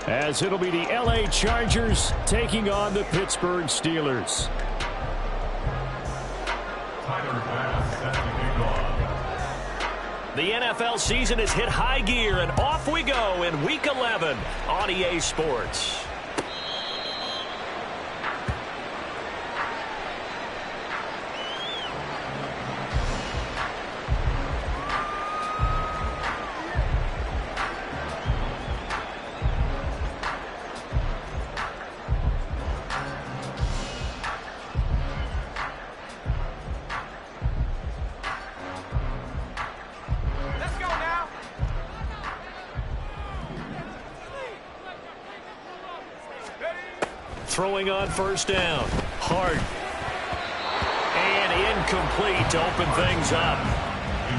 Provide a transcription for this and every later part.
as it'll be the L.A. Chargers taking on the Pittsburgh Steelers. The NFL season has hit high gear, and off we go in Week 11 on EA Sports. Throwing on first down. Hard. And incomplete to open things up.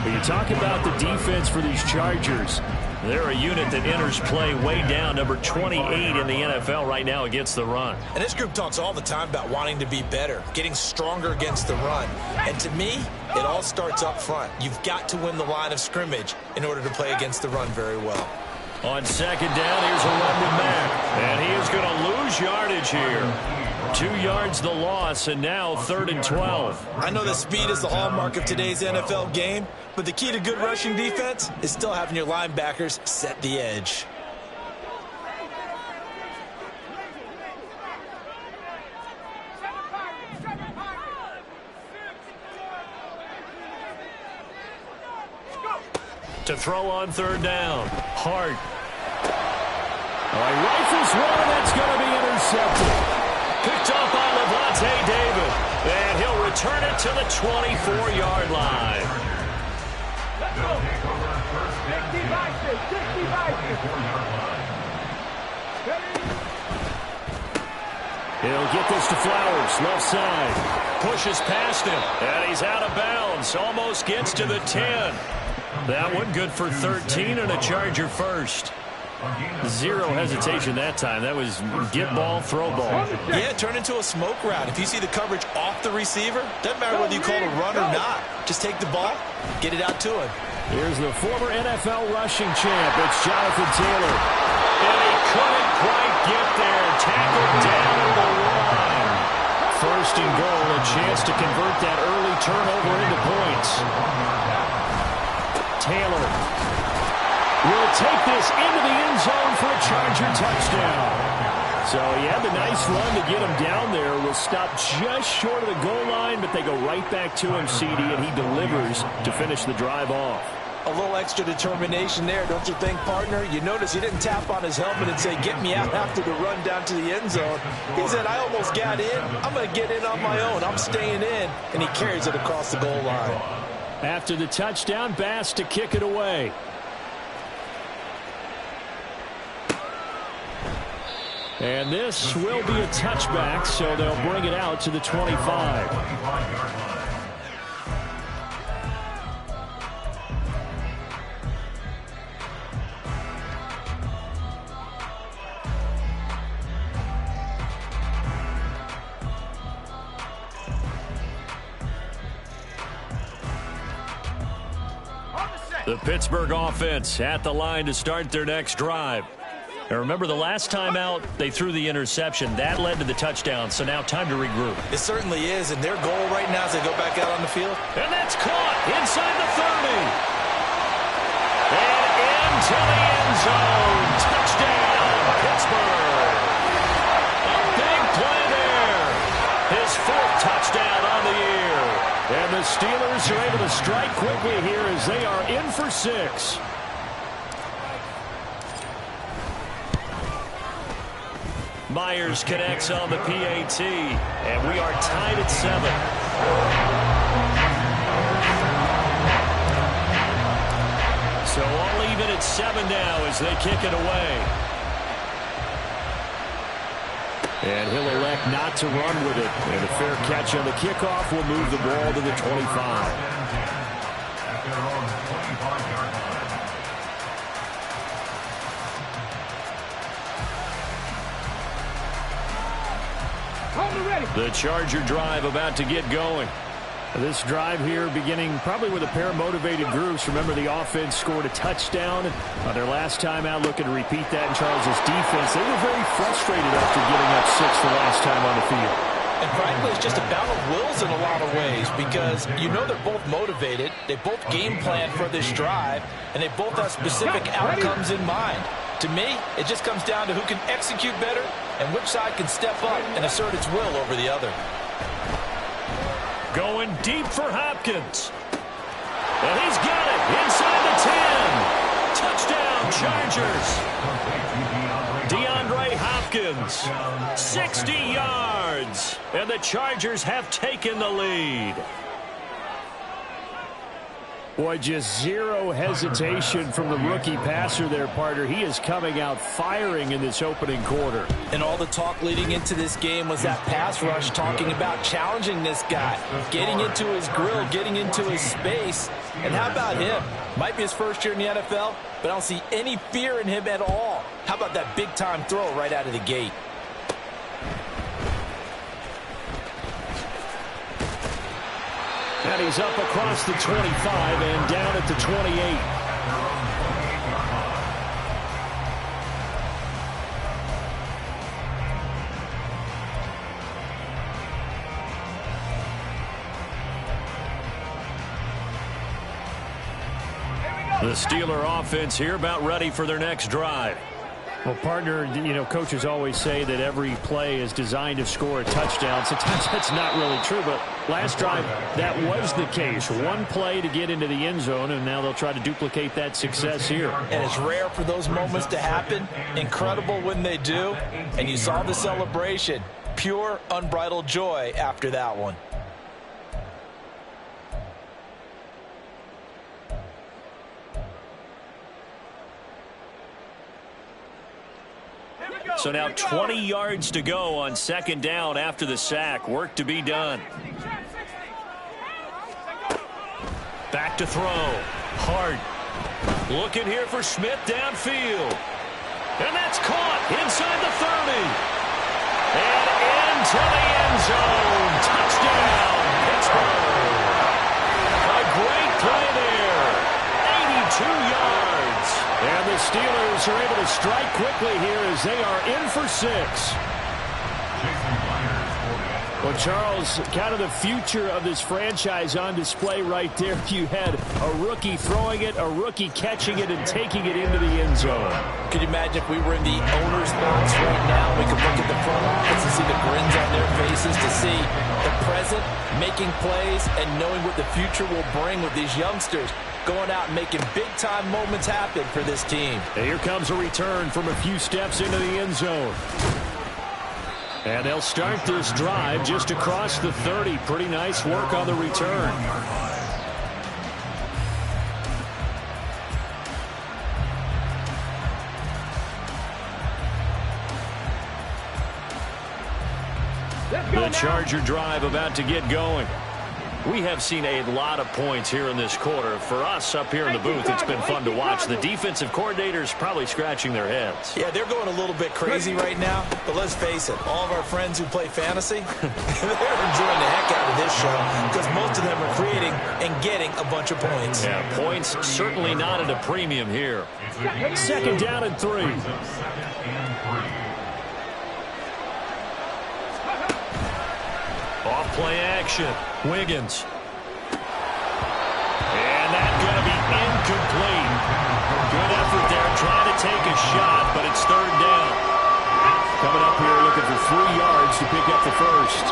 When you talk about the defense for these Chargers, they're a unit that enters play way down, number 28 in the NFL right now against the run. And this group talks all the time about wanting to be better, getting stronger against the run. And to me, it all starts up front. You've got to win the line of scrimmage in order to play against the run very well. On second down, here's a run to Mack. And he is going to lose yardage here. 2 yards the loss, and now 3rd and 12. I know that speed is the hallmark of today's NFL game, but the key to good rushing defense is still having your linebackers set the edge. To throw on 3rd down. Hart. Rifles one, and that's going to be intercepted. Picked off by Lavonte David. And he'll return it to the 24-yard line. Let's go. 60 He'll get this to Flowers, left side. Pushes past him, and he's out of bounds. Almost gets to the 10. That one good for 13 and a Charger first. Zero hesitation that time. That was get ball, throw ball. Yeah, turn into a smoke route. If you see the coverage off the receiver, doesn't matter whether you call it a run or not. Just take the ball, get it out to him. Here's the former NFL rushing champ. It's Jonathan Taylor. And he couldn't quite get there. Tackled down at the line. 1st and goal, a chance to convert that early turnover into points. Taylor will take this into the end zone for a Charger touchdown. So he had the nice run to get him down there. Was stopped just short of the goal line, but they go right back to him, CD, and he delivers to finish the drive off. A little extra determination there, don't you think, partner? You notice he didn't tap on his helmet and say, get me out after the run down to the end zone. He said, I almost got in. I'm going to get in on my own. I'm staying in. And he carries it across the goal line. After the touchdown, Bass to kick it away. And this will be a touchback, so they'll bring it out to the 25. The Pittsburgh offense at the line to start their next drive. And remember, the last time out, they threw the interception. That led to the touchdown, so now time to regroup. It certainly is, and their goal right now is they go back out on the field. And that's caught inside the 30. And into the end zone. Touchdown, Pittsburgh. A big play there. His 4th touchdown on the year. And the Steelers are able to strike quickly here as they are in for 6. Myers connects on the PAT, and we are tied at 7. So all even at 7 now as they kick it away. And he'll elect not to run with it. And a fair catch on the kickoff will move the ball to the 25. The Charger drive about to get going. This drive here beginning probably with a pair of motivated groups. Remember, the offense scored a touchdown on their last time out, looking to repeat that in Charles' defense. They were very frustrated after giving up 6 the last time on the field. And frankly, it's just a battle of wills in a lot of ways because you know they're both motivated, they both game plan for this drive, and they both have specific outcomes in mind. To me, it just comes down to who can execute better and which side can step up and assert its will over the other. Going deep for Hopkins. And he's got it inside the 10. Touchdown, Chargers. DeAndre Hopkins, 60 yards. And the Chargers have taken the lead. Boy, just zero hesitation from the rookie passer there, partner. He is coming out firing in this opening quarter. And all the talk leading into this game was that pass rush, talking about challenging this guy, getting into his grill, getting into his space. And how about him? Might be his first year in the NFL, but I don't see any fear in him at all. How about that big-time throw right out of the gate? And he's up across the 25 and down at the 28. The Steeler offense here about ready for their next drive. Well, partner, you know, coaches always say that every play is designed to score a touchdown. Sometimes that's not really true, but last drive, that was the case. One play to get into the end zone, and now they'll try to duplicate that success here. And it's rare for those moments to happen. Incredible when they do. And you saw the celebration. Pure, unbridled joy after that one. So now 20 yards to go on second down after the sack. Work to be done. Back to throw. Hart. Looking here for Smith downfield. And that's caught inside the 30. And into the end zone. Touchdown, Pittsburgh. A great play there. 82 yards. And the Steelers are able to strike quickly here as they are in for 6. Well, Charles, kind of the future of this franchise on display right there. You had a rookie throwing it, a rookie catching it, and taking it into the end zone. Could you imagine if we were in the owner's box right now? We could look at the front office and see the grins on their faces, to see the present making plays and knowing what the future will bring with these youngsters going out and making big-time moments happen for this team. And here comes a return from a few steps into the end zone. And they'll start this drive just across the 30. Pretty nice work on the return. The Charger drive about to get going. We have seen a lot of points here in this quarter. For us up here in the booth, it's been fun to watch. The defensive coordinators probably scratching their heads. Yeah, they're going a little bit crazy right now. But let's face it, all of our friends who play fantasy, they're enjoying the heck out of this show because most of them are creating and getting a bunch of points. Yeah, points certainly not at a premium here. Second down and 3. Off play action. Wiggins. And that's going to be incomplete. Good effort there trying to take a shot, but it's third down. Coming up here looking for 3 yards to pick up the first.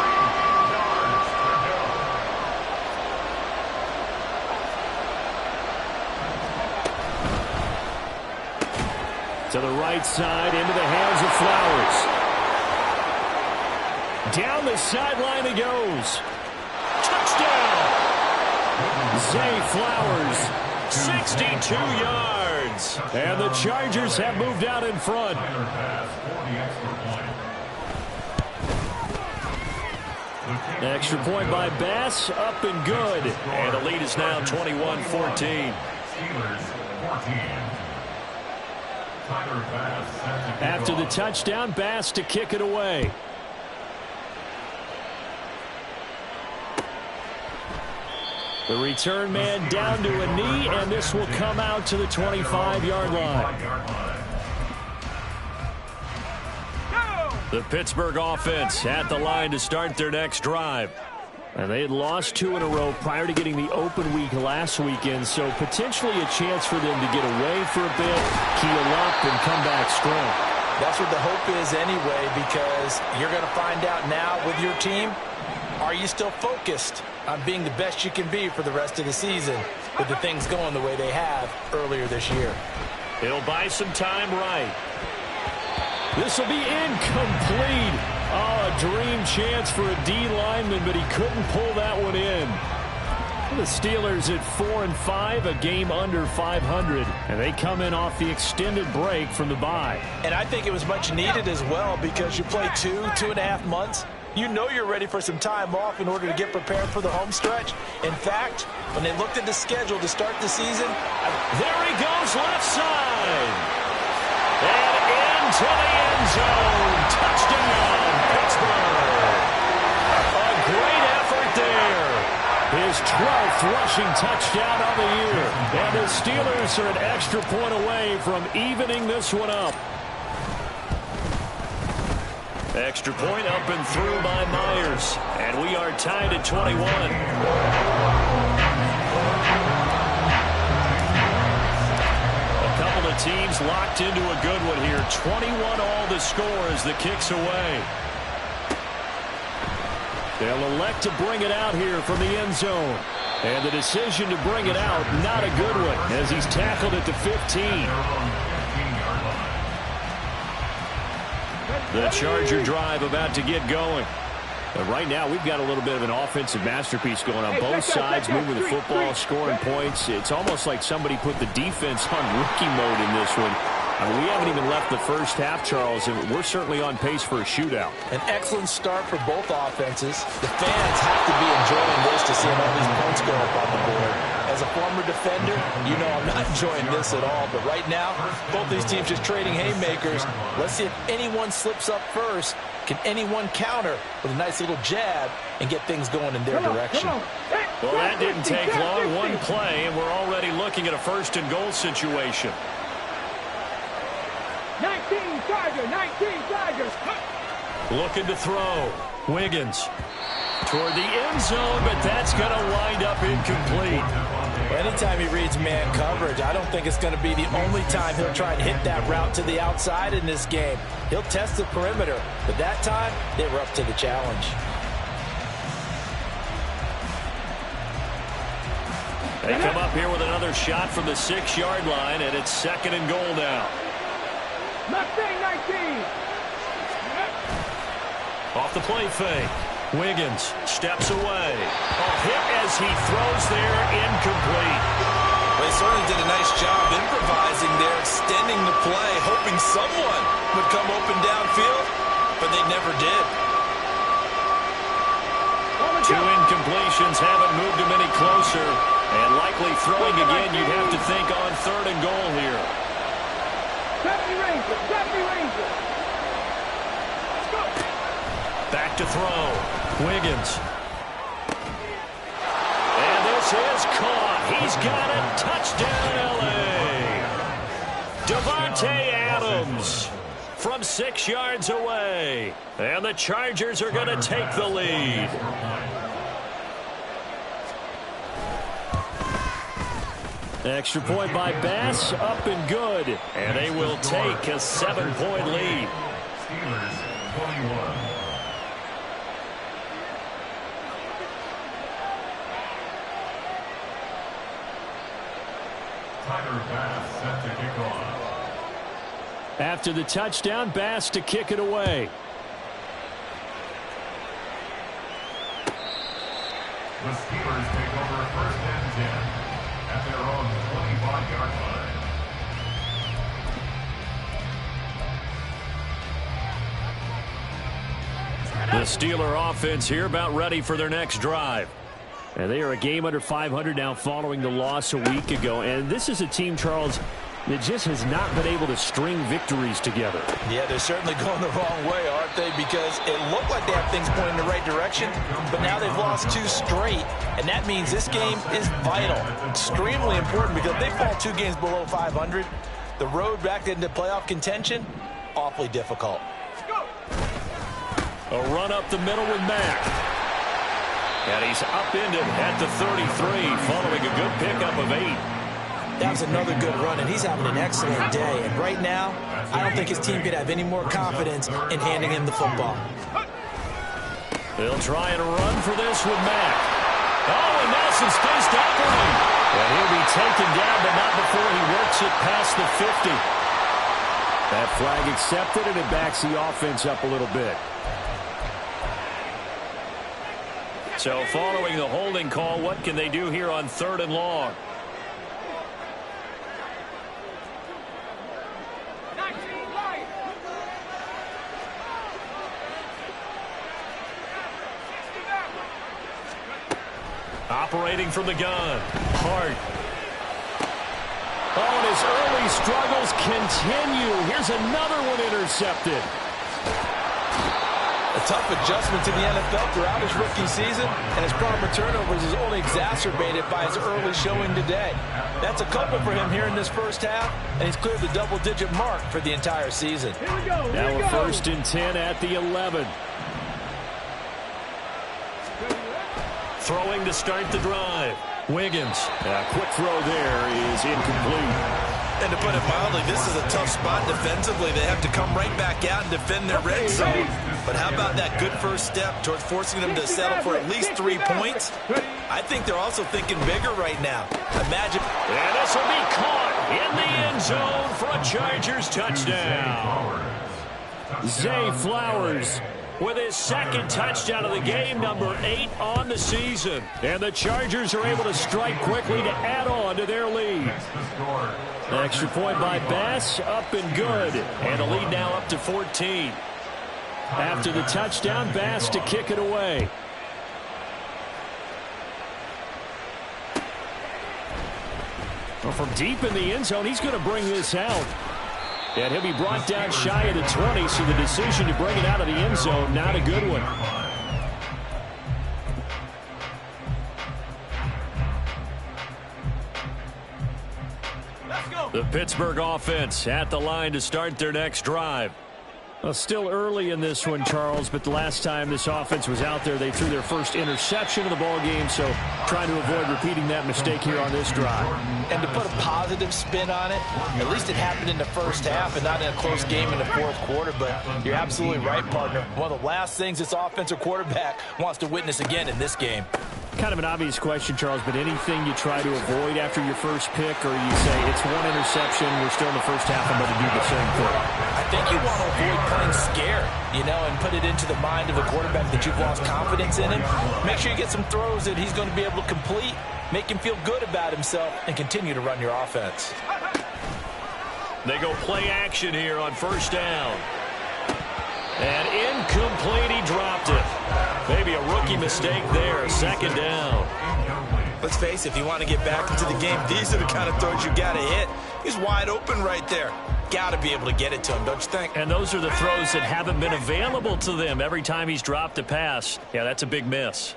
To the right side, into the hands of Flowers. Down the sideline he goes. Touchdown! Zay Flowers, 62 yards. And the Chargers have moved out in front. Extra point by Bass, up and good. And the lead is now 21-14. After the touchdown, Bass to kick it The return man down to a knee, and this will come out to the 25-yard line. The Pittsburgh offense at the line to start their next drive. And they had lost 2 in a row prior to getting the open week last weekend, so potentially a chance for them to get away for a bit, keel up, and come back strong. That's what the hope is anyway, because you're going to find out now with your team, are you still focused on being the best you can be for the rest of the season with the things going the way they have earlier this year? He'll buy some time right. This will be incomplete. Oh, a dream chance for a D lineman, but he couldn't pull that one in. The Steelers at 4-5, a game under 500, and they come in off the extended break from the bye. And I think it was much needed as well, because you play 2.5 months. You know you're ready for some time off in order to get prepared for the home stretch. In fact, when they looked at the schedule to start the season, there he goes, left side. And into the end zone. Touchdown, Pittsburgh. A great effort there. His 12th rushing touchdown on the year. And the Steelers are an extra point away from evening this one up. Extra point up and through by Myers. And we are tied at 21. A couple of teams locked into a good one here. 21 all the score as the kick's away. They'll elect to bring it out here from the end zone. And the decision to bring it out, not a good one, as he's tackled at the 15. The Charger drive about to get going. But right now, we've got a little bit of an offensive masterpiece going on. Both sides moving the football, scoring points. It's almost like somebody put the defense on rookie mode in this one. I mean, we haven't even left the first half, Charles, and we're certainly on pace for a shootout. An excellent start for both offenses. The fans have to be enjoying this to see all these points go up on the board. As a former defender, you know I'm not enjoying this at all. But right now, both these teams just trading haymakers. Let's see if anyone slips up first. Can anyone counter with a nice little jab and get things going in their direction? Well, that didn't take long. One play, and we're already looking at a first-and-goal situation. 19 Chargers, 19 Chargers. Looking to throw. Wiggins toward the end zone, but that's going to wind up incomplete. Well, anytime he reads man coverage, I don't think it's going to be the only time he'll try and hit that route to the outside in this game. He'll test the perimeter, but that time they were up to the challenge. They come up here with another shot from the 6-yard line, and it's 2nd and goal now. Mustang 19. Off the play fake. Wiggins steps away. A hit as he throws there, incomplete. Well, he certainly did a nice job improvising there, extending the play, hoping someone would come open downfield, but they never did. 2 incompletions haven't moved him any closer, and likely throwing again, you'd have to think on 3rd and goal here. Deputy Ranger. Let's go. Back to throw. Wiggins. And this is caught. He's got it. Touchdown, L.A. Davante Adams from 6 yards away. And the Chargers are going to take the lead. Extra point by Bass, up and good. And they will take a 7-point lead. Steelers 21. Tyler Bass set to kick off. After the touchdown, Bass to kick it away. The Steelers take over 1st and 10 at their own 25-yard line. The Steeler offense here about ready for their next drive. And they are a game under 500 now following the loss a week ago. And this is a team, Charles, It just has not been able to string victories together. Yeah, they're certainly going the wrong way, aren't they? Because it looked like they have things pointing in the right direction, but now they've lost 2 straight, and that means this game is vital. Extremely important, because if they fall 2 games below 500, the road back into playoff contention, awfully difficult. A run up the middle with Mack. And he's upended at the 33, following a good pickup of 8. That was another good run, and he's having an excellent day. And right now, I don't think his team could have any more confidence in handing him the football. They'll try and run for this with Mack. Oh, and now some space to operate. And he'll be taken down, but not before he works it past the 50. That flag accepted, and it backs the offense up a little bit. So following the holding call, what can they do here on 3rd and long? Operating from the gun. Hart. Oh, and his early struggles continue. Here's another one intercepted. A tough adjustment to the NFL throughout his rookie season, and his problem with turnovers is only exacerbated by his early showing today. That's a couple for him here in this first half, and he's cleared the double-digit mark for the entire season. Here we go. Now a 1st and 10 at the 11. Throwing to start the drive. Wiggins. A quick throw there is incomplete. And to put it mildly, this is a tough spot defensively. They have to come right back out and defend their red zone. But how about that good first step towards forcing them to settle for at least 3 points? I think they're also thinking bigger right now. Imagine. And this will be caught in the end zone for a Chargers touchdown. Zay Flowers with his 2nd touchdown of the game, number 8 on the season. And the Chargers are able to strike quickly to add on to their lead. An extra point by Bass, up and good. And a lead now up to 14. After the touchdown, Bass to kick it away. Well, from deep in the end zone, he's going to bring this out. And he'll be brought down shy of the 20, so the decision to bring it out of the end zone, not a good one. The Pittsburgh offense at the line to start their next drive. Well, still early in this one, Charles, but the last time this offense was out there, they threw their first interception of the ball game, so trying to avoid repeating that mistake here on this drive. And to put a positive spin on it, at least it happened in the first half and not in a close game in the 4th quarter, but you're absolutely right, partner. One of the last things this offensive quarterback wants to witness again in this game. Kind of an obvious question, Charles, but anything you try to avoid after your first pick, or you say it's 1 interception, we're still in the first half, I'm going to do the same thing? I think you want to avoid playing scared, and put it into the mind of the quarterback that you've lost confidence in him. Make sure you get some throws that he's going to be able to complete, make him feel good about himself, and continue to run your offense. They go play action here on 1st down. And incomplete, he dropped it. Maybe a rookie mistake there, 2nd down. Let's face it, if you want to get back into the game, these are the kind of throws you got to hit. He's wide open right there. Got to be able to get it to him, don't you think? And those are the throws that haven't been available to them every time he's dropped a pass. Yeah, that's a big miss.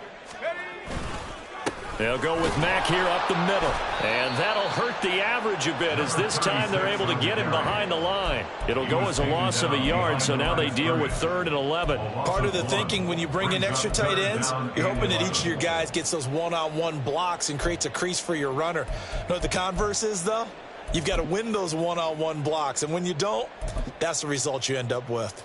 They'll go with Mack here up the middle. And that'll hurt the average a bit, as this time they're able to get him behind the line. It'll go as a loss of a yard, so now they deal with 3rd and 11. Part of the thinking when you bring in extra tight ends, you're hoping that each of your guys gets those one-on-one blocks and creates a crease for your runner. You know what the converse is, though? You've got to win those one-on-one blocks, and when you don't, that's the result you end up with.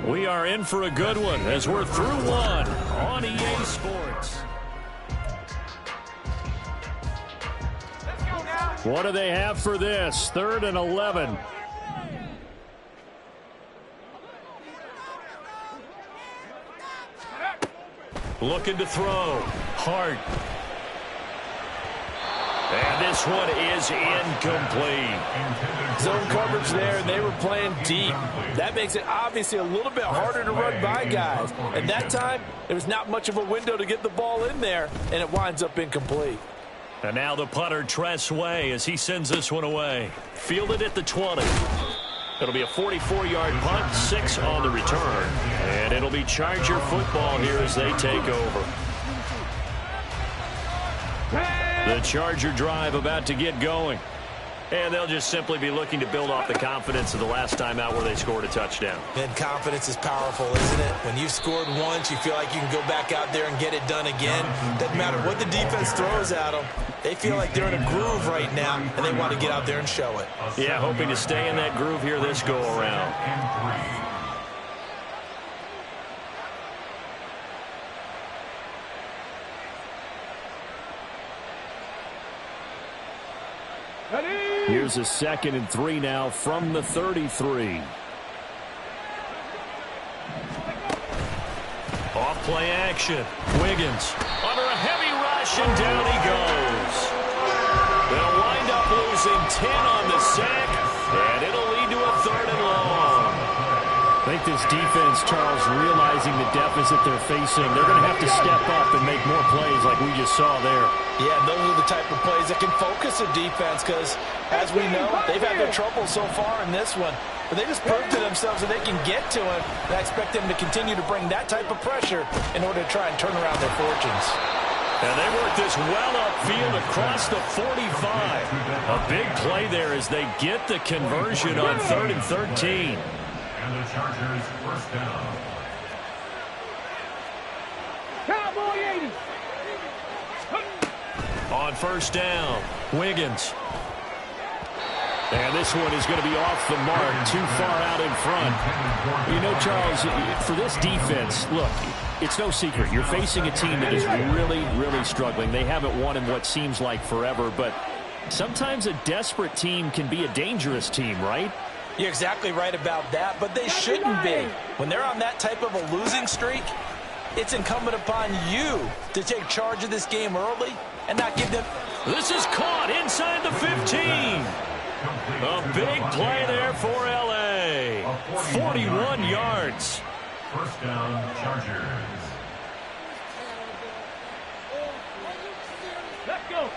We are in for a good one as we're through one on EA Sports. What do they have for this? 3rd and 11. Looking to throw. Hart. And this one is incomplete. Zone coverage there, and they were playing deep. That makes it obviously a little bit harder to run by guys. And that time, there was not much of a window to get the ball in there, and it winds up incomplete. And now the punter, Tress Way, as he sends this one away. Fielded at the 20. It'll be a 44-yard punt, 6 on the return. And it'll be Charger football here as they take over. The Charger drive about to get going. And they'll just simply be looking to build off the confidence of the last time out where they scored a touchdown. And confidence is powerful, isn't it? When you've scored once, you feel like you can go back out there and get it done again. Doesn't matter what the defense throws at them. They feel like they're in a groove right now, and they want to get out there and show it. Yeah, hoping to stay in that groove here this go-around. Here's a 2nd and 3 now from the 33. Off play action. Wiggins under a heavy rush, and down he goes. They'll wind up losing 10 on the sack, and it'll lead to a 3rd and long. I think this defense, Charles, realizing the deficit they're facing, they're going to have to step up and make more plays like we just saw there. Yeah, those are the type of plays that can focus a defense because, as we know, they've had their trouble so far in this one. But they just proved to themselves that they can get to him, and I expect them to continue to bring that type of pressure in order to try and turn around their fortunes. And they work this well upfield across the 45. A big play there as they get the conversion on 3rd and 13. And the Chargers first down. Cowboy 80. On 1st down, Wiggins. And this one is going to be off the mark, too far out in front. You know, Charles, for this defense, look, it's no secret. You're facing a team that is really, really struggling. They haven't won in what seems like forever, but sometimes a desperate team can be a dangerous team, right? You're exactly right about that, but they shouldn't be. When they're on that type of a losing streak, it's incumbent upon you to take charge of this game early and not give them... This is caught inside the 15. A big play there for L.A. 41 yards. First down, Chargers.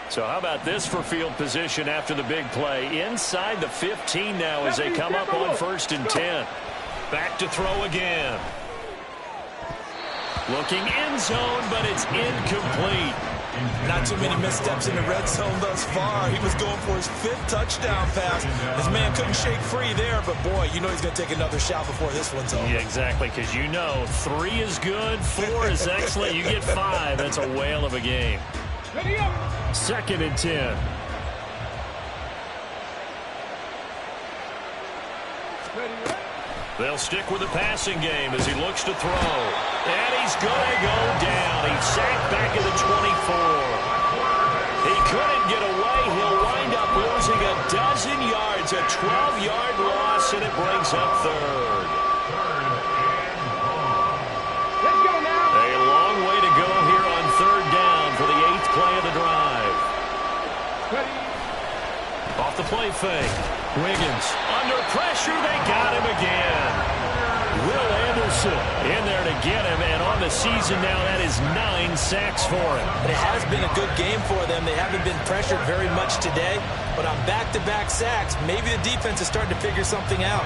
So how about this for field position after the big play? Inside the 15 now as they come up on 1st and 10. Back to throw again. Looking end zone, but it's incomplete. Not too many missteps in the red zone thus far. He was going for his 5th touchdown pass. His man couldn't shake free there, but boy, you know he's going to take another shot before this one's over. Yeah, exactly, because you know 3 is good, 4 is excellent. You get 5. That's a whale of a game. 2nd and 10. They'll stick with the passing game as he looks to throw. And he's going to go down. He's sacked back at the 24. He couldn't get away. He'll wind up losing a dozen yards, a 12-yard loss, and it brings up 3rd. Let's go now. A long way to go here on 3rd down for the 8th play of the drive. Off the play fake. Wiggins under pressure. They got him again. Will Anderson in there to get him, and on the season now, that is 9 sacks for him. It has been a good game for them. They haven't been pressured very much today, but on back-to-back sacks, maybe the defense is starting to figure something out.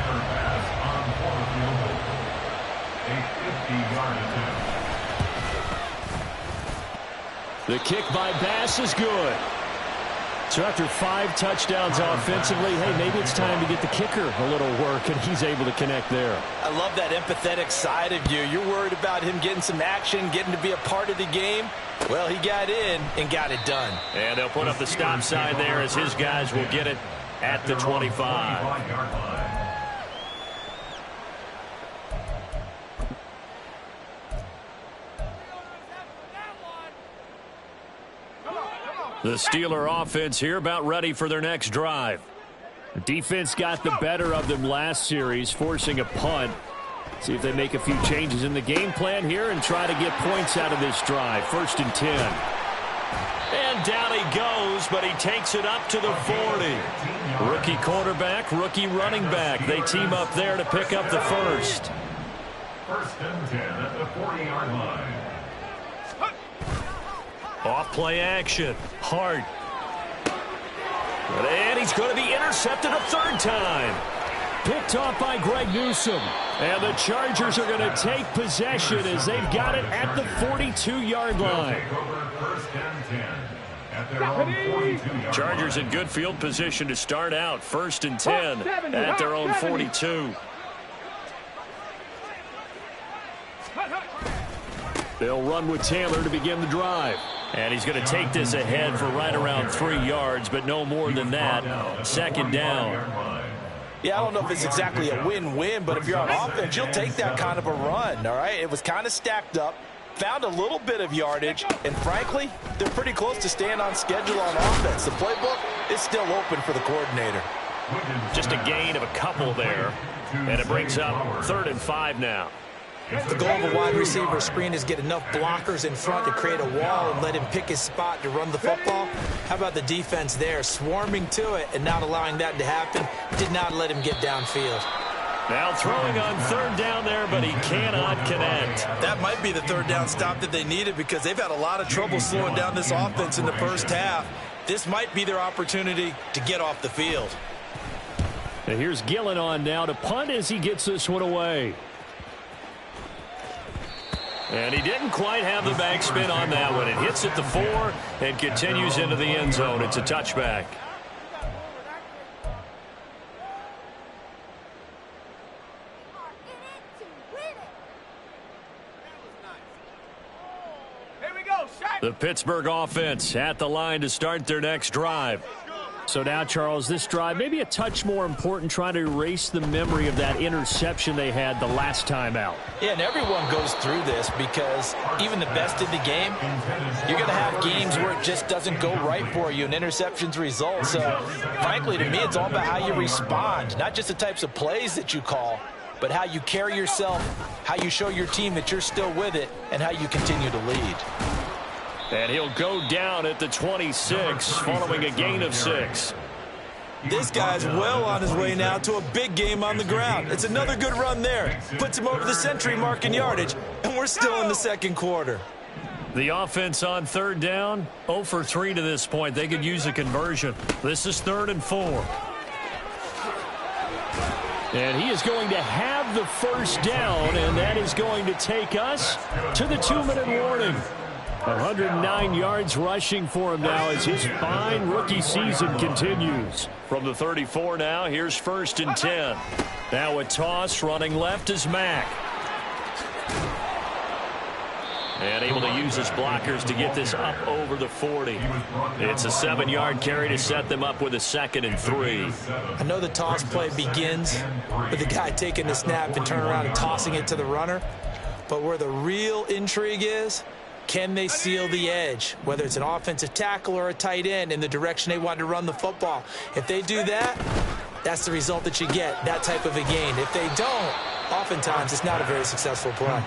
The kick by Bass is good. So after 5 touchdowns offensively, hey, maybe it's time to get the kicker a little work, and he's able to connect there. I love that empathetic side of you. You're worried about him getting some action, getting to be a part of the game. Well, he got in and got it done. And they'll put up the stop sign there as his guys will get it at the 25. The Steeler offense here about ready for their next drive. The defense got the better of them last series, forcing a punt. See if they make a few changes in the game plan here and try to get points out of this drive. 1st and 10. And down he goes, but he takes it up to the 40. Rookie quarterback, rookie running back. They team up there to pick up the first. First and 10 at the 40-yard line. Off play action. Hart. And he's going to be intercepted a third time. Picked off by Greg Newsome. And the Chargers are going to take possession as they've got it at the 42-yard line. First and 10 at their own 42-yard Chargers in good field position to start out. First and 10 at their own 42. They'll run with Taylor to begin the drive. And he's going to take this ahead for right around 3 yards, but no more than that. Second down. Yeah, I don't know if it's exactly a win-win, but if you're on offense, you'll take that kind of a run, all right? It was kind of stacked up, found a little bit of yardage, and frankly, they're pretty close to staying on schedule on offense. The playbook is still open for the coordinator. Just a gain of a couple there, and it brings up 3rd and 5 now. The goal of a wide receiver screen is get enough blockers in front to create a wall and let him pick his spot to run the football. How about the defense there, swarming to it and not allowing that to happen? Did not let him get downfield. Now throwing on 3rd down there, but he cannot connect. That might be the 3rd down stop that they needed because they've had a lot of trouble slowing down this offense in the first half. This might be their opportunity to get off the field. And here's Gillen on now to punt as he gets this one away. And he didn't quite have the backspin on that one. It hits at the 4 and continues into the end zone. It's a touchback. The Pittsburgh offense at the line to start their next drive. So now, Charles, this drive maybe a touch more important, trying to erase the memory of that interception they had the last time out. Yeah, and everyone goes through this because even the best in the game, you're going to have games where it just doesn't go right for you and interceptions result. So, frankly, to me, it's all about how you respond, not just the types of plays that you call, but how you carry yourself, how you show your team that you're still with it, and how you continue to lead. And he'll go down at the 26 following a gain of 6. This guy's well on his way now to a big game on the ground. It's another good run there. Puts him over the century mark in yardage, and we're still in the second quarter. The offense on 3rd down, 0 for 3 to this point. They could use a conversion. This is 3rd and 4. And he is going to have the first down, and that is going to take us to the 2-minute warning. 109 yards rushing for him now as his fine rookie season continues. From the 34 now, here's 1st and 10. Now a toss, running left is Mack. And able to use his blockers to get this up over the 40. It's a 7-yard carry to set them up with a 2nd and 3. I know the toss play begins with the guy taking the snap and turning around and tossing it to the runner. But where the real intrigue is, can they seal the edge, whether it's an offensive tackle or a tight end, in the direction they want to run the football? If they do that, that's the result that you get, that type of a gain. If they don't, oftentimes it's not a very successful play.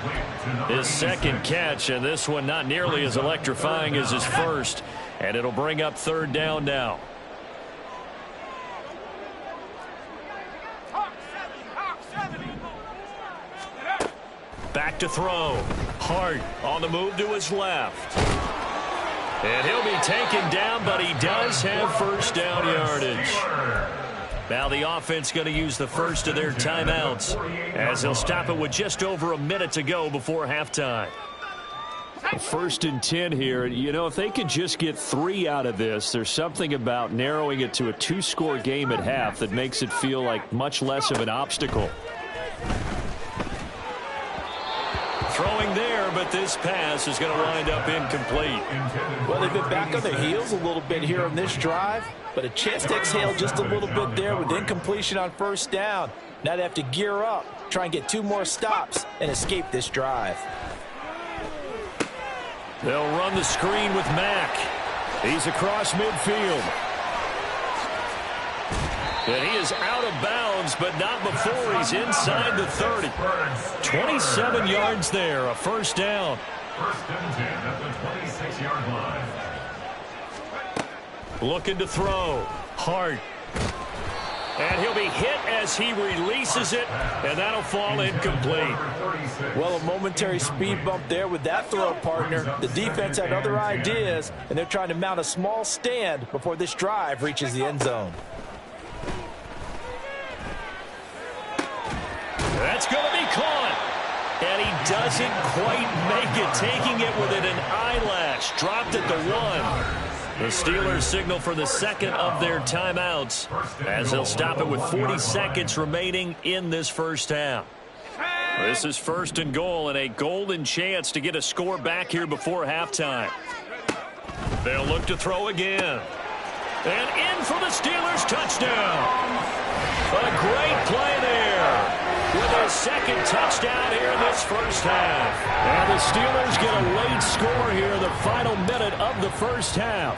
His 2nd catch, and this one not nearly as electrifying as his first. And it'll bring up 3rd down now. Back to throw. Hart on the move to his left. And he'll be taken down, but he does have first down yardage. Now the offense going to use the first of their timeouts as they'll stop it with just over a minute to go before halftime. 1st and 10 here. You know, if they could just get 3 out of this, there's something about narrowing it to a 2-score game at half that makes it feel like much less of an obstacle. Throwing there, but this pass is going to wind up incomplete. Well, they've been back on their heels a little bit here on this drive, but a chance to exhale just a little bit there with incompletion on 1st down. Now they have to gear up, try and get 2 more stops, and escape this drive. They'll run the screen with Mack. He's across midfield. And he is out of bounds, but not before he's inside the 30. 27 yards there, a first down. 1st and 10 at the 26-yard line. Looking to throw. Hart. And he'll be hit as he releases it, and that'll fall incomplete. Well, a momentary speed bump there with that throw, partner. The defense had other ideas, and they're trying to mount a small stand before this drive reaches the end zone. That's going to be caught. And he doesn't quite make it, taking it within an eyelash. Dropped at the 1. The Steelers signal for the second of their timeouts as they'll stop it with 40 seconds remaining in this first half. This is 1st and goal and a golden chance to get a score back here before halftime. They'll look to throw again. And in for the Steelers touchdown. A great play there with their second touchdown here in this first half. And the Steelers get a late score here in the final minute of the first half.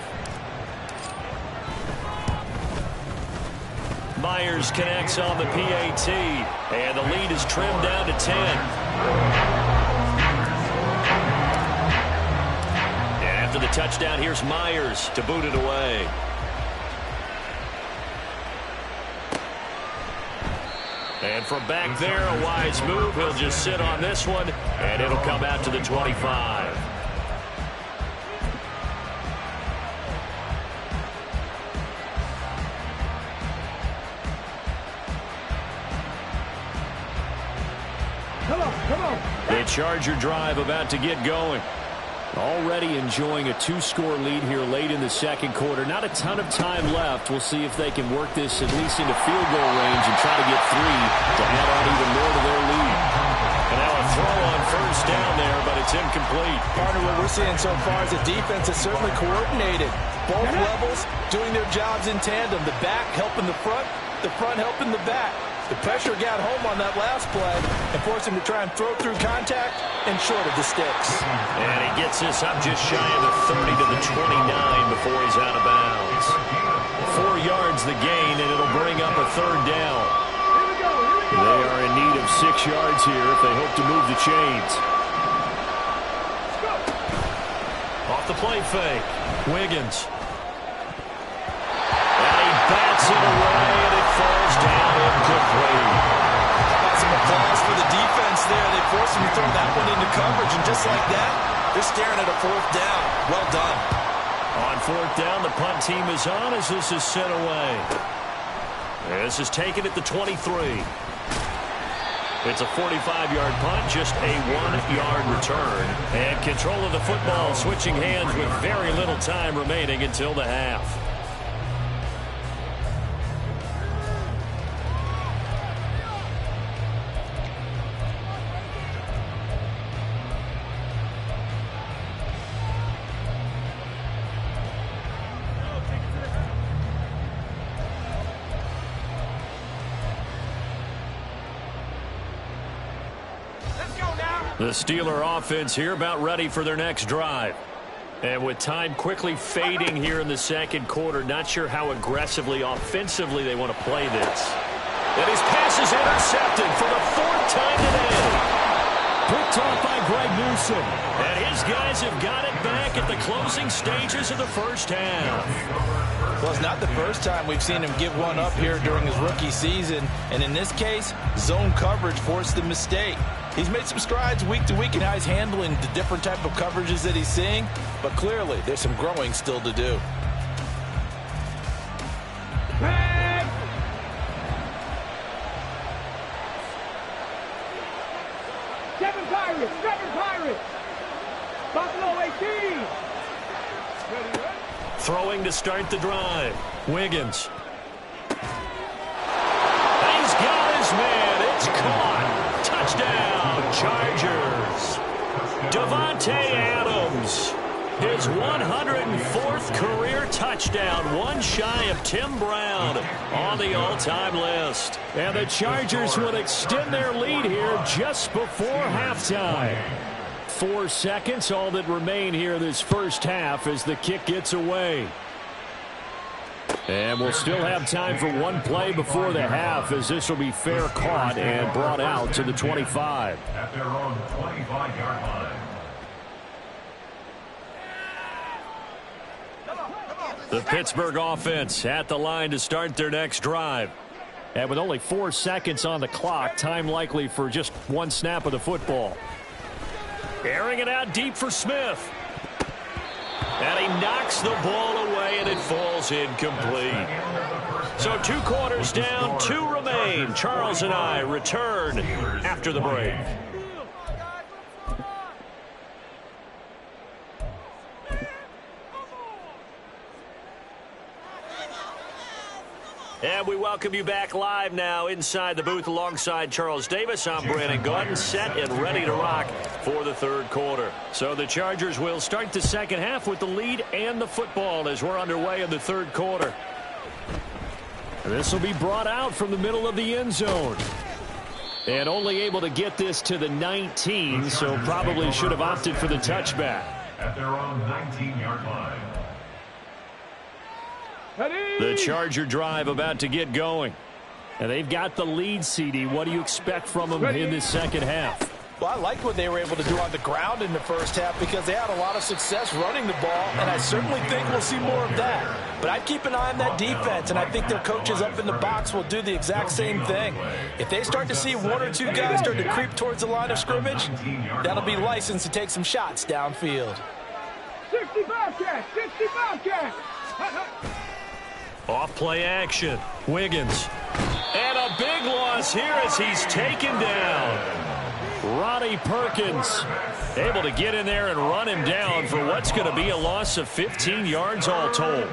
Myers connects on the PAT, and the lead is trimmed down to 10. After the touchdown, here's Myers to boot it away. And from back there, a wise move. He'll just sit on this one, and it'll come out to the 25. Come on. The Charger drive about to get going. Already enjoying a 2-score lead here late in the second quarter. Not a ton of time left. We'll see if they can work this at least into field goal range and try to get 3 to add on even more to their lead. And now a throw on first down there, but it's incomplete. Partner, what we're seeing so far is the defense is certainly coordinated. Both levels doing their jobs in tandem. The back helping the front helping the back. The pressure got home on that last play and forced him to try and throw through contact and short of the sticks. And he gets this up just shy of the 30 to the 29 before he's out of bounds. 4 yards the gain, and it'll bring up a third down. They are in need of 6 yards here if they hope to move the chains. Off the play fake. Wiggins. And he bats it away, and it falls down incomplete. Got some applause for the defense there. They forced him to throw that one into coverage, and just like that, they're staring at a 4th down. Well done. On 4th down, the punt team is on as this is sent away. This is taken at the 23. It's a 45-yard punt, just a 1-yard return. And control of the football switching hands with very little time remaining until the half. The Steeler offense here about ready for their next drive. And with time quickly fading here in the second quarter, not sure how aggressively, offensively they want to play this. And his pass is intercepted for the 4th time today. Picked off by Greg Newsome. And his guys have got it back at the closing stages of the first half. Well, it's not the first time we've seen him give one up here during his rookie season. And in this case, zone coverage forced the mistake. He's made some strides week to week in how he's handling the different type of coverages that he's seeing. But clearly, there's some growing still to do. Seven Pirates. Buffalo 18. Throwing to start the drive. Wiggins. He's got his man. It's caught. Touchdown, Chargers. Davante Adams. His 104th career touchdown, one shy of Tim Brown on the all-time list. And the Chargers will extend their lead here just before halftime. 4 seconds, all that remain here this first half as the kick gets away. And we'll still have time for one play before the half as this will be fair caught and brought out to the 25. At their own 25-yard line. The Pittsburgh offense at the line to start their next drive. And with only 4 seconds on the clock, time likely for just one snap of the football. Airing it out deep for Smith. And he knocks the ball away, and it falls incomplete. So 2 quarters down, 2 remain. Charles and I return after the break. And we welcome you back live now inside the booth alongside Charles Davis. I'm Brandon Gaudin, set and ready to rock for the third quarter. So the Chargers will start the second half with the lead and the football as we're underway in the third quarter. This will be brought out from the middle of the end zone. And only able to get this to the 19, so probably should have opted for the touchback. At their own 19-yard line. The Charger drive about to get going. And they've got the lead, CD. What do you expect from them in this second half? Well, I liked what they were able to do on the ground in the first half because they had a lot of success running the ball, and I certainly think we'll see more of that. But I'd keep an eye on that defense, and I think their coaches up in the box will do the exact same thing. If they start to see 1 or 2 guys start to creep towards the line of scrimmage, that'll be licensed to take some shots downfield. 60 Bobcats! 60 Bobcats! Off play action. Wiggins. And a big loss here as he's taken down. Ronnie Perkins able to get in there and run him down for what's going to be a loss of 15 yards all told.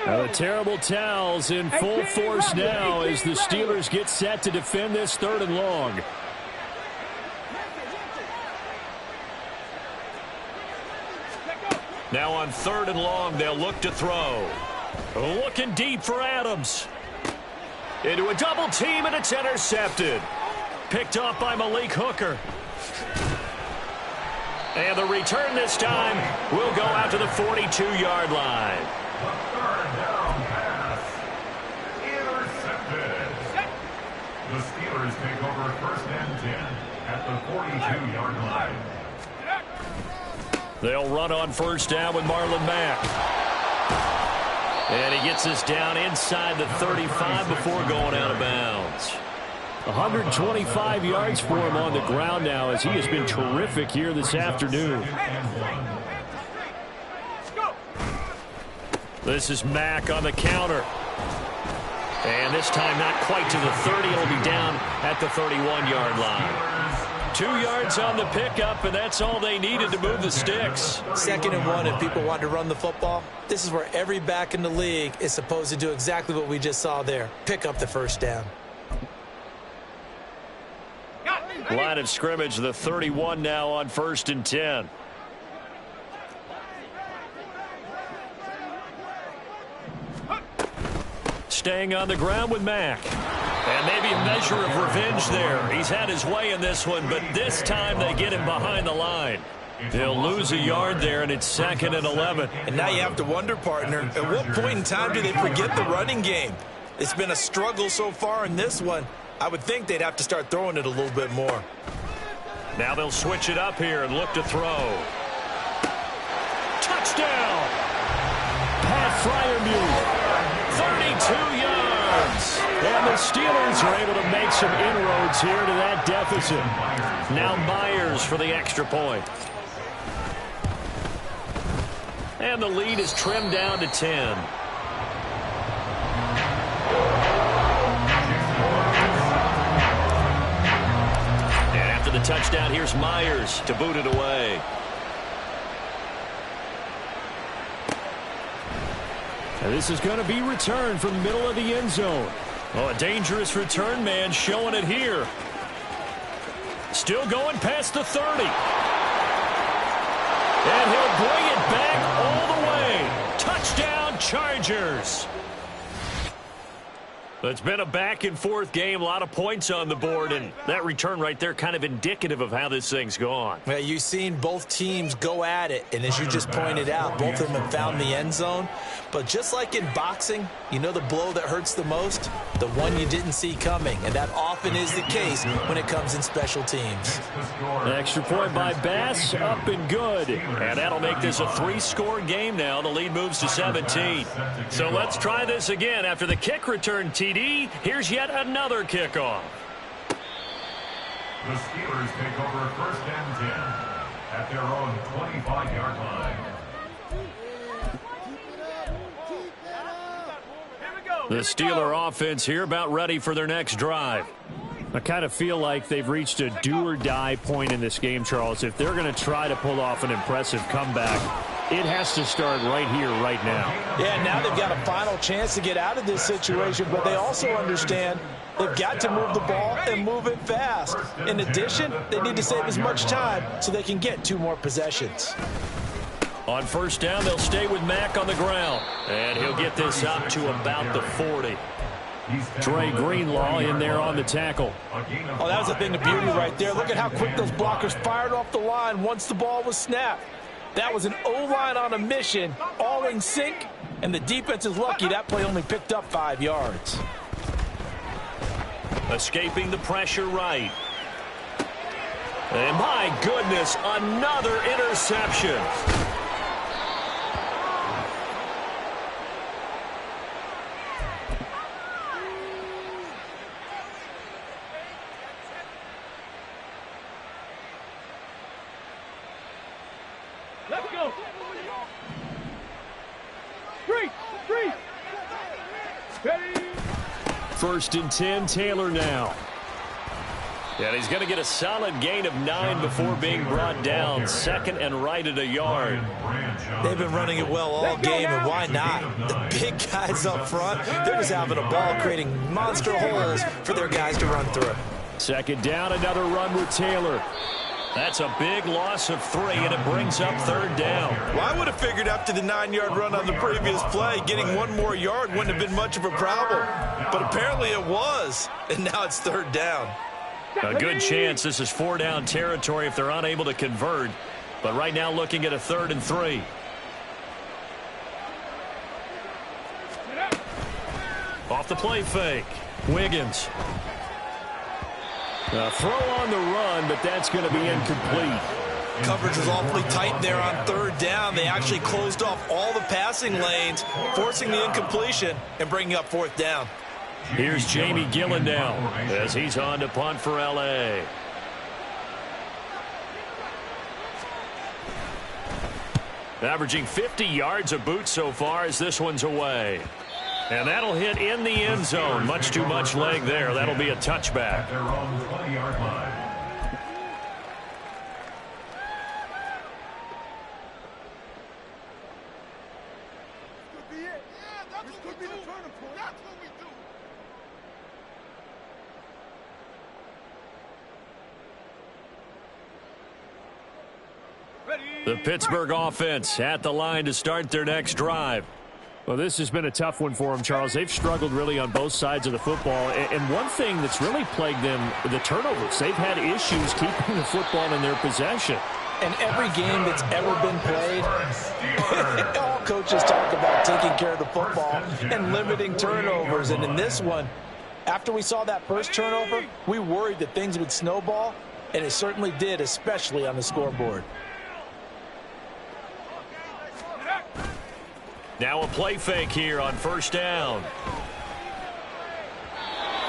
The terrible towels in full force now as the Steelers get set to defend this 3rd and long. Now on 3rd and long, they'll look to throw. Looking deep for Adams. Into a double team, and it's intercepted. Picked off by Malik Hooker. And the return this time will go out to the 42-yard line. Third down pass. Intercepted. The Steelers take over 1st and 10 at the 42-yard line. They'll run on 1st down with Marlon Mack. And he gets us down inside the 35 before going out of bounds. 125 yards for him on the ground now as he has been terrific here this afternoon. This is Mack on the counter. And this time not quite to the 30. It'll be down at the 31-yard line. 2 yards on the pickup, and that's all they needed to move the sticks. 2nd and 1 if people want to run the football. This is where every back in the league is supposed to do exactly what we just saw there. Pick up the 1st down. Line of scrimmage, the 31 now on 1st and 10. Staying on the ground with Mack. And maybe a measure of revenge there. He's had his way in this one, but this time they get him behind the line. They'll lose a yard there, and it's 2nd and 11. And now you have to wonder, partner, at what point in time do they forget the running game? It's been a struggle so far in this one. I would think they'd have to start throwing it a little bit more. Now they'll switch it up here and look to throw. Touchdown! Pat Freiermuth, 32 yards. And the Steelers are able to make some inroads here to that deficit. Now Myers for the extra point. And the lead is trimmed down to 10. And after the touchdown, here's Myers to boot it away. And this is going to be returned from the middle of the end zone. Oh, a dangerous return man showing it here. Still going past the 30. And he'll bring it back all the way. Touchdown, Chargers. It's been a back-and-forth game, a lot of points on the board, and that return right there kind of indicative of how this thing's gone. Well, you've seen both teams go at it, and as you just pointed out, both of them have found the end zone. But just like in boxing, you know the blow that hurts the most? The one you didn't see coming, and that often is the case when it comes in special teams. An extra point by Bass, up and good. And that'll make this a 3-score game now. The lead moves to 17. So let's try this again. After the kick return TD, here's yet another kickoff. The Steelers take over first and 10 at their own 25-yard line. The Steeler offense here about ready for their next drive. I kind of feel like they've reached a do-or-die point in this game, Charles. If they're going to try to pull off an impressive comeback, it has to start right here, right now. Yeah, now they've got a final chance to get out of this situation, but they also understand they've got to move the ball and move it fast. In addition, they need to save as much time so they can get 2 more possessions. On first down, they'll stay with Mack on the ground. And he'll get this up to about the 40. Dre Greenlaw in there on the tackle. Oh, that was a thing of beauty right there. Look at how quick those blockers fired off the line once the ball was snapped. That was an O-line on a mission, all in sync, and the defense is lucky that play only picked up 5 yards. Escaping the pressure right. And my goodness, another interception. Let's go. Three. Ready. First and 10, Taylor now. And he's going to get a solid gain of 9 before being brought down. Second and right at a yard. They've been running it well all game, and why not? The big guys up front, they're just having a ball, creating monster holes for their guys to run through. Second down, another run with Taylor. That's a big loss of 3, and it brings up third down. Well, I would have figured after the 9-yard run on the previous play, getting 1 more yard wouldn't have been much of a problem. But apparently it was, and now it's third down. A good chance this is 4-down territory if they're unable to convert. But right now looking at a 3rd and 3. Off the play fake. Wiggins. A throw on the run, but that's going to be incomplete. Coverage was awfully tight there on third down. They actually closed off all the passing lanes, forcing the incompletion and bringing up 4th down. Here's Jamie Gillen now as he's on to punt for L.A. Averaging 50 yards a boot so far as this one's away. And that'll hit in the end zone. Much too much leg there. That'll be a touchback. Their own 20-yard line. The Pittsburgh offense at the line to start their next drive. Well, this has been a tough one for them, Charles. They've struggled really on both sides of the football. And one thing that's really plagued them, the turnovers. They've had issues keeping the football in their possession. And every game that's ever been played, all coaches talk about taking care of the football and limiting turnovers. And in this one, after we saw that first turnover, we worried that things would snowball, and it certainly did, especially on the scoreboard. Now a play fake here on first down.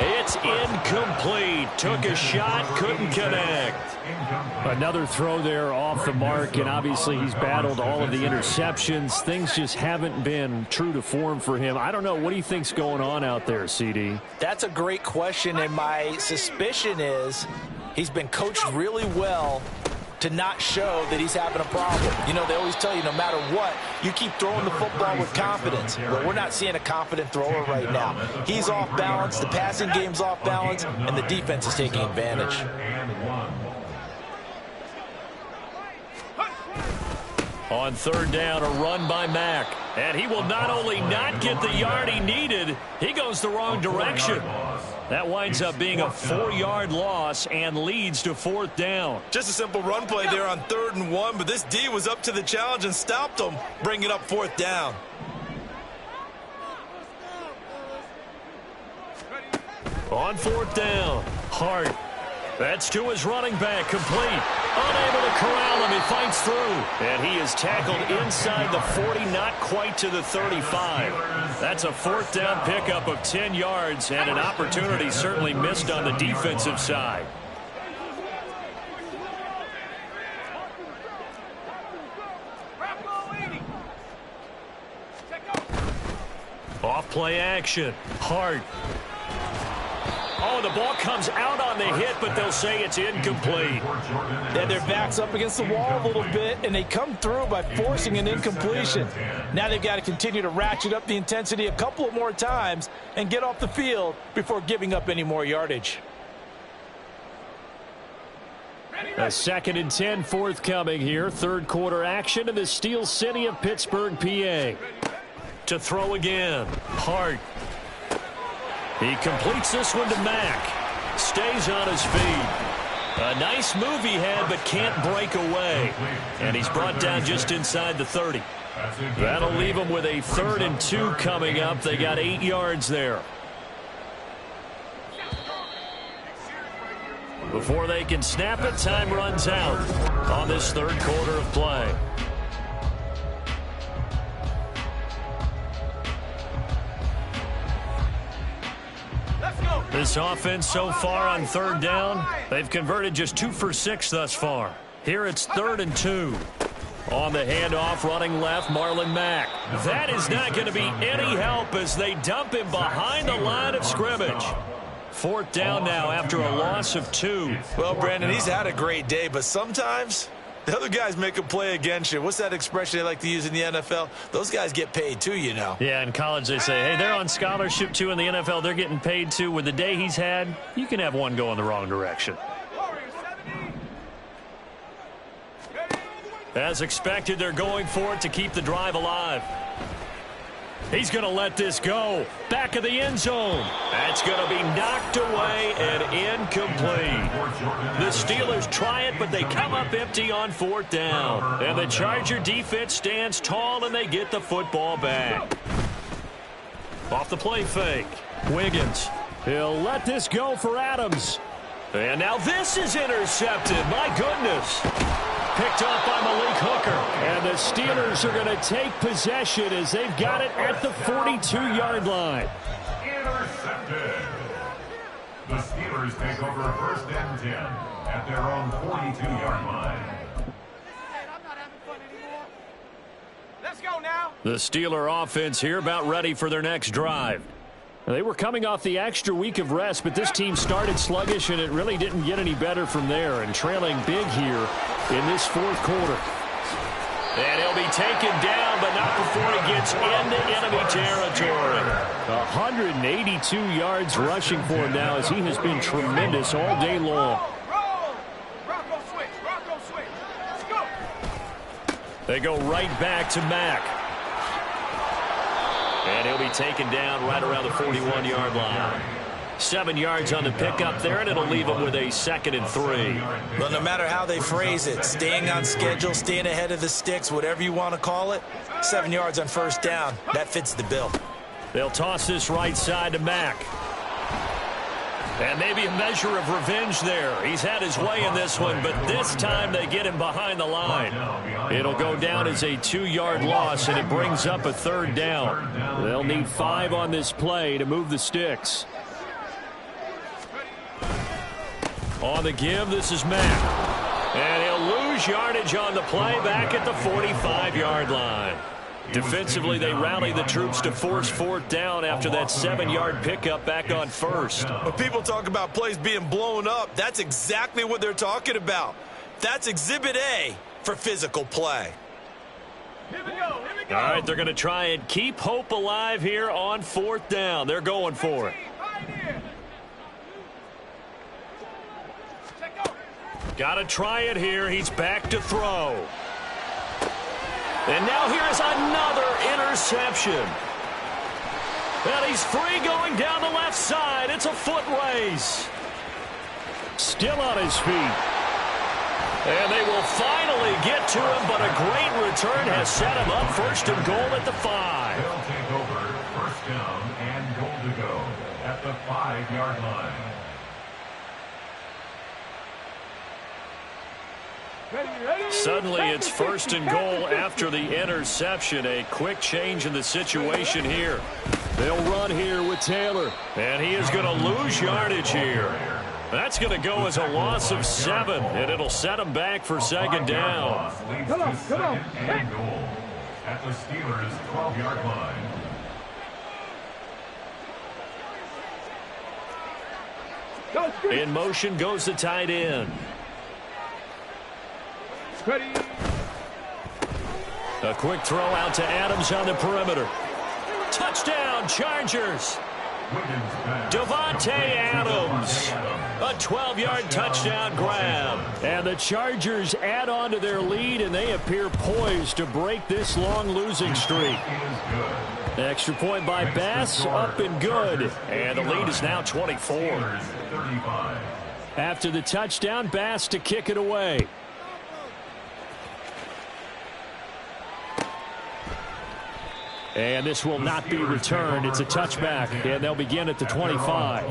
It's incomplete. Took a shot, couldn't connect. Another throw there off the mark, and obviously he's battled all of the interceptions. Things just haven't been true to form for him. I don't know. What do you think's going on out there, CD? That's a great question, and my suspicion is he's been coached really well to not show that he's having a problem. You know, they always tell you no matter what, you keep throwing the football with confidence. Well, we're not seeing a confident thrower right now. He's off balance, the passing game's off balance, and the defense is taking advantage. On third down, a run by Mack. And he will not only not get the yard he needed, he goes the wrong direction. That winds up being a 4-yard loss and leads to fourth down. Just a simple run play there on 3rd and 1, but this D was up to the challenge and stopped him, bringing up fourth down. On fourth down, Hart. That's to his running back, complete. Unable to corral him, he fights through. And he is tackled inside the 40, not quite to the 35. That's a fourth down pickup of 10 yards and an opportunity certainly missed on the defensive side. Off play action, Hart. Oh, the ball comes out on the hit, but they'll say it's incomplete. And their back's up against the wall a little bit, and they come through by forcing an incompletion. Now they've got to continue to ratchet up the intensity a couple of more times and get off the field before giving up any more yardage. A 2nd and 10 forthcoming here. Third quarter action in the Steel City of Pittsburgh, PA. To throw again, Hart. He completes this one to Mack. Stays on his feet. A nice move he had, but can't break away. And he's brought down just inside the 30. That'll leave him with a 3rd and 2 coming up. They got 8 yards there. Before they can snap it, time runs out on this third quarter of play. This offense so far on third down, they've converted just 2 for 6 thus far. Here it's 3rd and 2. On the handoff, running left, Marlon Mack. That is not going to be any help as they dump him behind the line of scrimmage. Fourth down now after a loss of 2. Well, Brandon, he's had a great day, but sometimes the other guys make a play against you. What's that expression they like to use in the NFL? Those guys get paid too, you know. Yeah, in college they say, hey, they're on scholarship too. In the NFL, they're getting paid too. With the day he's had, you can have one go in the wrong direction. As expected, they're going for it to keep the drive alive. He's going to let this go. Back of the end zone. That's going to be knocked away and incomplete. The Steelers try it, but they come up empty on fourth down. And the Charger defense stands tall, and they get the football back. Off the play fake. Wiggins. He'll let this go for Adams. And now this is intercepted. My goodness. Picked off by Malik Hooker. And the Steelers are going to take possession as they've got it at the 42-yard line. Intercepted. The Steelers take over 1st and 10 at their own 42-yard line. I'm not having fun anymore. Let's go now. The Steeler offense here about ready for their next drive. They were coming off the extra week of rest, but this team started sluggish, and it really didn't get any better from there, and trailing big here in this fourth quarter. And he'll be taken down, but not before he gets into enemy territory. 182 yards rushing for him now as he has been tremendous all day long. Roll. Rocco switch. Rocco switch. Let's go. They go right back to Mack. And he'll be taken down right around the 41-yard line. 7 yards on the pickup there, and it'll leave him with a 2nd and 3. Well, no matter how they phrase it, staying on schedule, staying ahead of the sticks, whatever you want to call it, 7 yards on first down, that fits the bill. They'll toss this right side to Mack. And maybe a measure of revenge there. He's had his way in this one, but this time they get him behind the line. It'll go down as a 2-yard loss, and it brings up a 3rd down. They'll need 5 on this play to move the sticks. On the give, this is Mack. And he'll lose yardage on the play back at the 45-yard line. Defensively, they rally the troops to force fourth down after that 7-yard pickup back on first. When people talk about plays being blown up, that's exactly what they're talking about. That's Exhibit A for physical play. Here we go. Here we go. All right, they're going to try and keep hope alive here on fourth down. They're going for it. Got to try it here. He's back to throw. And now here is another interception. And he's free going down the left side. It's a foot race. Still on his feet. And they will finally get to him, but a great return has set him up first and goal at the 5. They'll take over first down and goal to go at the 5-yard line. Suddenly it's first and goal after the interception. A quick change in the situation here. They'll run here with Taylor. And he is going to lose yardage here. That's going to go as a loss of 7, and it'll set him back for second down. Come on. And goal at the Steelers' 12-yard line. In motion goes the tight end. A quick throw out to Adams on the perimeter. Touchdown, Chargers. Davante Adams. A 12-yard touchdown grab. And the Chargers add on to their lead, and they appear poised to break this long losing streak. Extra point by Bass, up and good. And the lead is now 24. After the touchdown, Bass to kick it away. And this will not be returned. It's a touchback, and they'll begin at the 25.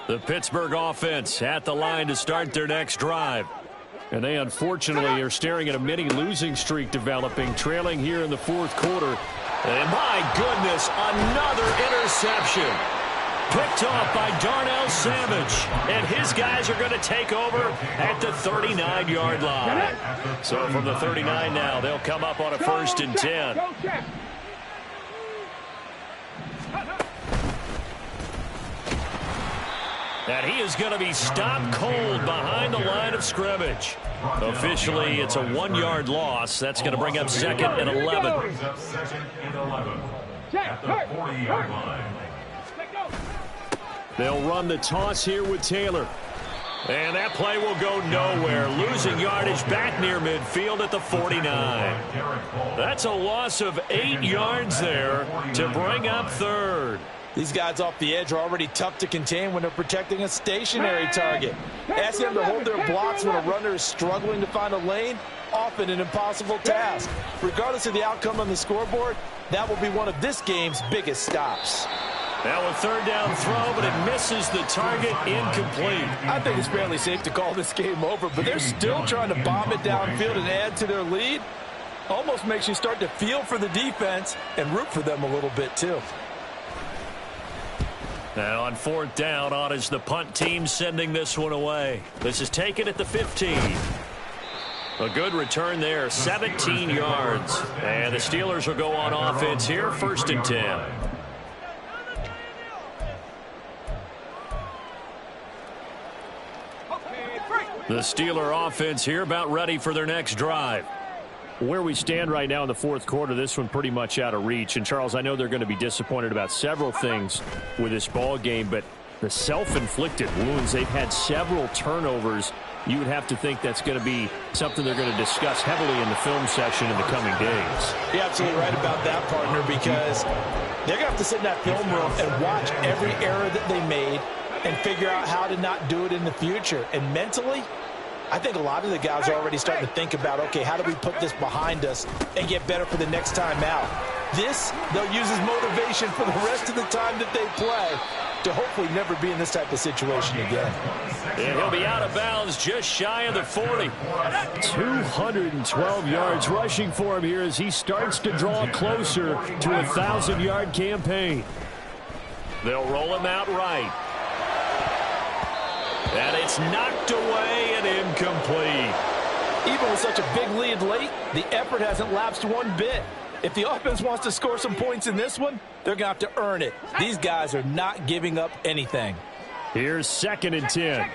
The Pittsburgh offense at the line to start their next drive. And they unfortunately are staring at a mini losing streak developing, trailing here in the fourth quarter. And my goodness, another interception. Picked off by Darnell Savage. And his guys are going to take over at the 39-yard line. So from the 39 now, they'll come up on a 1st and 10. And he is going to be stopped cold behind the line of scrimmage. Officially, it's a 1-yard loss. That's going to bring up 2nd and 11. At the 40-yard line. They'll run the toss here with Taylor. And that play will go nowhere. Losing yardage back near midfield at the 49. That's a loss of 8 yards there to bring up 3rd. These guys off the edge are already tough to contain when they're protecting a stationary target. Ask them to hold their blocks when a runner is struggling to find a lane, often an impossible task. Regardless of the outcome on the scoreboard, that will be one of this game's biggest stops. Now a 3rd down throw, but it misses the target, incomplete. I think it's fairly safe to call this game over, but they're still trying to bomb it downfield and add to their lead. Almost makes you start to feel for the defense and root for them a little bit too. Now on 4th down, on is the punt team sending this one away. This is taken at the 15. A good return there, 17 yards. And the Steelers will go on offense here, 1st and 10. The Steeler offense here about ready for their next drive. Where we stand right now in the fourth quarter, this one pretty much out of reach. And, Charles, I know they're going to be disappointed about several things with this ball game, but the self-inflicted wounds, they've had several turnovers. You would have to think that's going to be something they're going to discuss heavily in the film session in the coming days. You're absolutely right about that, partner, because they're going to have to sit in that film room and watch every error that they made and figure out how to not do it in the future. And mentally, I think a lot of the guys are already starting to think about, okay, how do we put this behind us and get better for the next time out? This, they'll use as motivation for the rest of the time that they play to hopefully never be in this type of situation again. And he'll be out of bounds just shy of the 40. 212 yards rushing for him here as he starts to draw closer to a 1,000-yard campaign. They'll roll him out right. And it's knocked away and incomplete. Even with such a big lead late, the effort hasn't lapsed one bit. If the offense wants to score some points in this one, they're going to have to earn it. These guys are not giving up anything. Here's 2nd and 10.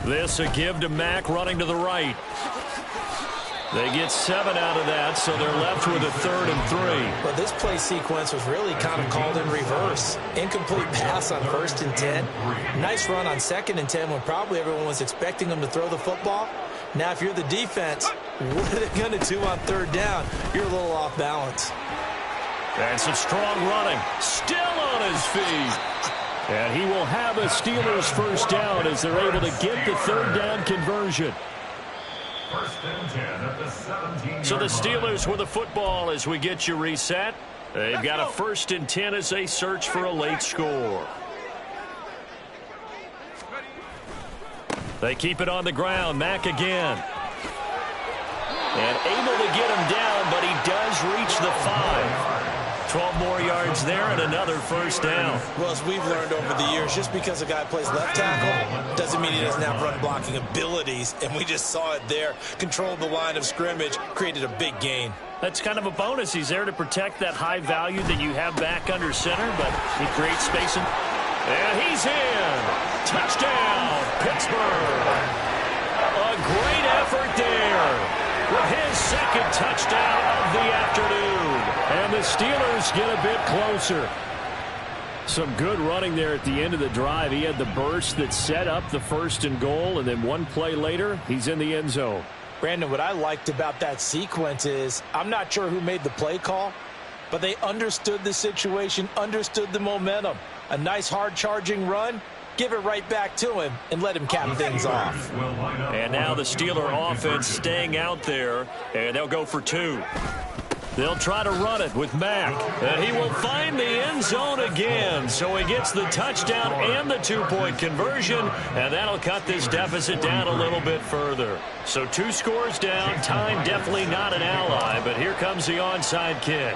This a give to Mack running to the right. They get 7 out of that, so they're left with a 3rd and 3. Well, this play sequence was really kind of called in reverse. Incomplete pass on 1st and 10. Nice run on 2nd and 10 when probably everyone was expecting them to throw the football. Now, if you're the defense, what are they going to do on 3rd down? You're a little off balance. And some strong running. Still on his feet. And he will have a Steelers first down as they're able to get the 3rd down conversion. First and 10 at the 17. So the Steelers with the football as we get you reset. They've got a 1st and 10 as they search for a late score. They keep it on the ground. Mack again. And able to get him down, but he does reach the 5. 12 more yards there and another first down. Well, as we've learned over the years, just because a guy plays left tackle doesn't mean he doesn't have run blocking abilities. And we just saw it there. Controlled the line of scrimmage, created a big gain. That's kind of a bonus. He's there to protect that high value that you have back under center, but he creates space. And he's in. Touchdown, Pittsburgh. A great effort there with his 2nd touchdown of the afternoon. And the Steelers get a bit closer. Some good running there at the end of the drive. He had the burst that set up the 1st and goal, and then one play later, he's in the end zone. Brandon, what I liked about that sequence is I'm not sure who made the play call, but they understood the situation, understood the momentum. A nice hard-charging run. Give it right back to him and let him cap things off. And now the Steeler offense staying out there, and they'll go for 2. They'll try to run it with Mack, and he will find the end zone again. So he gets the touchdown and the 2-point conversion, and that'll cut this deficit down a little bit further. So 2 scores down, time definitely not an ally, but here comes the onside kick.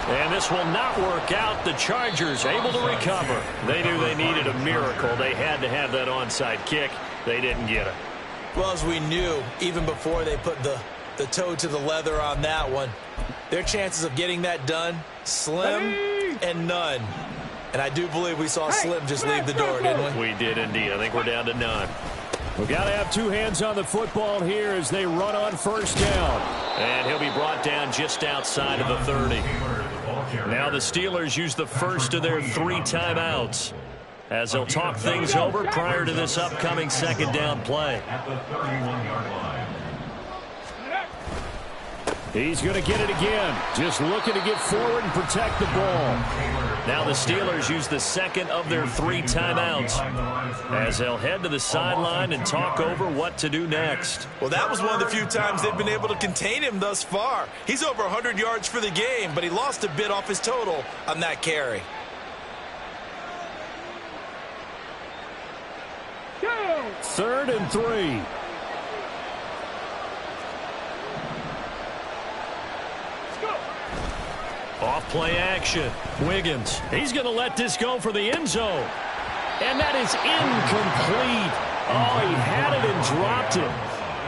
And this will not work out. The Chargers able to recover. They knew they needed a miracle. They had to have that onside kick. They didn't get it. Well, as we knew, even before they put the toe to the leather on that one, their chances of getting that done, slim and none. And I do believe we saw Slim just leave the door, didn't we? We did indeed. I think we're down to none. We've got to have 2 hands on the football here as they run on 1st down. And he'll be brought down just outside of the 30. Now the Steelers use the first of their 3 timeouts as they'll talk things over prior to this upcoming 2nd down play. At the 31-yard line. He's going to get it again. Just looking to get forward and protect the ball. Now the Steelers use the 2nd of their 3 timeouts as they'll head to the sideline and talk over what to do next. Well, that was one of the few times they've been able to contain him thus far. He's over 100 yards for the game, but he lost a bit off his total on that carry. 3rd and 3. Off play action. Wiggins. He's going to let this go for the end zone. And that is incomplete. Oh, he had it and dropped it.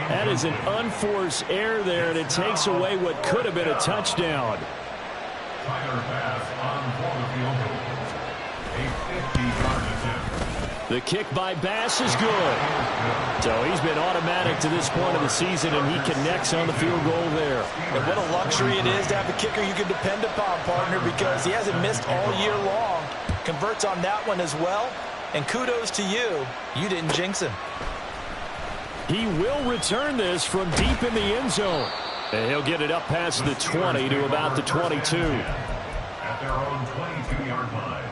That is an unforced error there, and it takes away what could have been a touchdown. Tyler pass on for the field goal. A 50-yard attempt. The kick by Bass is good. So he's been automatic to this point of the season, and he connects on the field goal there. And what a luxury it is to have a kicker you can depend upon, partner, because he hasn't missed all year long. Converts on that one as well. And kudos to you. You didn't jinx him. He will return this from deep in the end zone. And he'll get it up past the 20 to about the 22. At their own 22-yard line.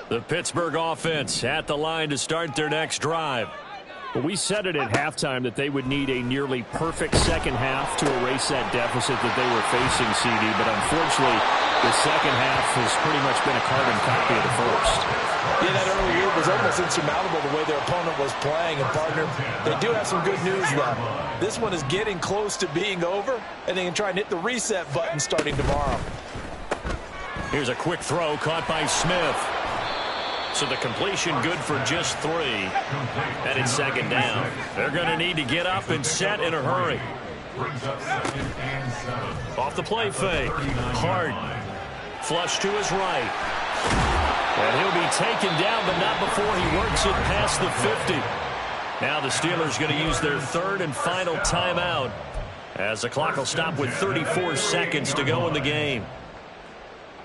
The Pittsburgh offense at the line to start their next drive. Well, we said it at halftime that they would need a nearly perfect second half to erase that deficit that they were facing, CD. But unfortunately, the second half has pretty much been a carbon copy of the first. Yeah, that early lead was almost insurmountable the way their opponent was playing. And, partner, they do have some good news, though. This one is getting close to being over, and they can try and hit the reset button starting tomorrow. Here's a quick throw caught by Smith. So the completion good for just 3. And it's 2nd down. They're going to need to get up and set in a hurry. Off the play fake. Hard. Flush to his right. And he'll be taken down, but not before he works it past the 50. Now the Steelers going to use their third and final timeout as the clock will stop with 34 seconds to go in the game.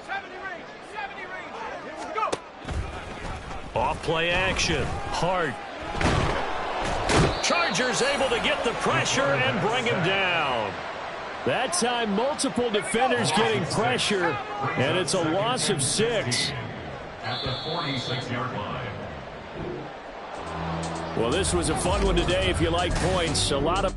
70 range. Let's go. Off play action. Hart. Chargers able to get the pressure and bring him down. That time, multiple defenders getting pressure, and it's a loss of 6. At the 46-yard line. Well, this was a fun one today if you like points. A lot of